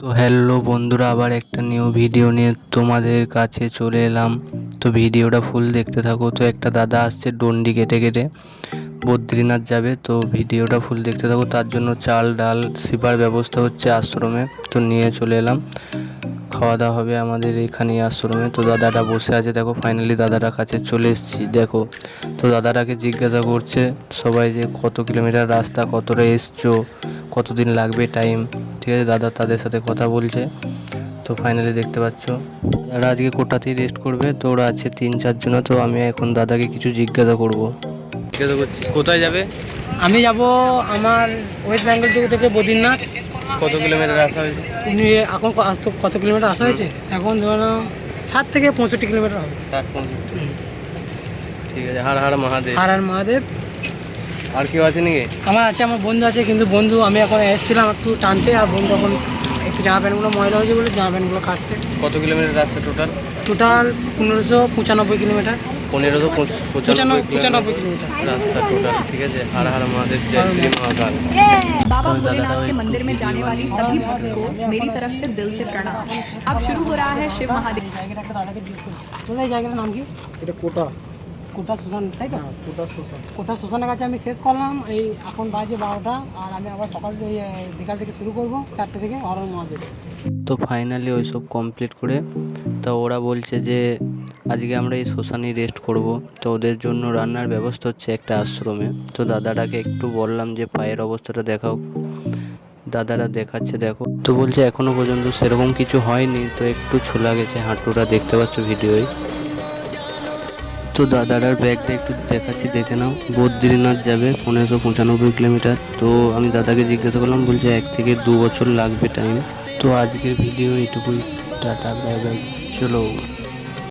তো হ্যালো বন্ধুরা, আবার একটা নিউ ভিডিও নিয়ে তোমাদের কাছে চলে এলাম। তো ভিডিওটা ফুল দেখতে থাকো। তো একটা দাদা আসছে ডন্ডি কেটে কেটে বদ্রীনাথ যাবে, তো ভিডিওটা ফুল দেখতে থাকো। তার জন্য চাল ডাল সিপার ব্যবস্থা হচ্ছে আশ্রমে, তো নিয়ে চলে এলাম। খাওয়া দাওয়া হবে আমাদের এখানেই আশ্রমে। তো দাদাটা বসে আছে, দেখো ফাইনালি দাদাটার কাছে চলে এসেছি। দেখো, তো দাদাটাকে জিজ্ঞাসা করছে সবাই যে কত কিলোমিটার রাস্তা, কতটা এসছো, কতদিন লাগবে টাইম। ঠিক আছে, দাদা তাদের সাথে কথা বলছে। তো ফাইনালি দেখতে পাচ্ছ দাদা আজকে কোটাতেই রেস্ট করবে। তো ওরা আছে 3-4 জন। তো আমি এখন দাদাকে কিছু জিজ্ঞাসা করবো। জিজ্ঞাসা করছি কোথায় যাবে। আমি যাব আমার ওয়েস্ট বেঙ্গল থেকে বদ্রীনাথ। কত কিলোমিটার আসা হয়েছে? উনি এখন কত কিলোমিটার আসা হয়েছে? এখন ধরুন 60 থেকে 65 কিলোমিটার হবে। 60-65। ঠিক আছে, হার হার মহাদেব। আর আর মহাদেব। আর কেউ আছে নাকি? আমার বন্ধু আছে, কিন্তু বন্ধু আমি এখন এসেছিলাম একটু টানতে, আর বন্ধু এখন একটু জামা প্যান্টগুলো ময়লা হয়েছে বলে জামা প্যান্টগুলো কাটছে। কত কিলোমিটার রাস্তা টোটাল? 1595 কিলোমিটার। 1595 কিলোমিটার रास्ता टोटल। ठीक है, हर हर महादेव, जय श्री महाकाल। बाबा भोलेनाथ के मंदिर में जाने वाली सभी भक्त को मेरी तरफ से दिल से प्रणाम। अब शुरू हो रहा है शिव महादेव। জায়গাটা একটা দাদাকে জিজ্ঞেস করি, তোদের এই জায়গাটার নাম কি? এটা কোটা কোটা শ্মশান, তাই তো? কোটা শোষণ। কোটা শ্মশানের কাছে আমি শেষ করলাম। এই এখন বাজে 12টা, আর আমি আবার সকাল বিকাল থেকে শুরু করব 4টে থেকে হর হর মহাদেব। তো ফাইনালি ওই সব কমপ্লিট করে তা ওরা বলছে যে আজকে আমরা এই শ্মশানেই রেস্ট করব। তো ওদের জন্য রান্নার ব্যবস্থা হচ্ছে একটা আশ্রমে। তো দাদাটাকে একটু বললাম যে পায়ের অবস্থাটা দেখাও। দাদারা দেখাচ্ছে, দেখো। তো বলছে এখনো পর্যন্ত সেরকম কিছু হয়নি, তো একটু ছোলা গেছে হাঁটুটা, দেখতে পাচ্ছ ভিডিওয়। তো দাদাটার ব্যাগটা একটু দেখাচ্ছি, দেখে নাও। বদ্রীনাথ যাবে 1595 কিলোমিটার। তো আমি দাদাকে জিজ্ঞাসা করলাম, বলছে 1 থেকে 2 বছর লাগবে টাইম। তো আজকের ভিডিও এইটুকুই। টাটা, বাই বাই, চলো।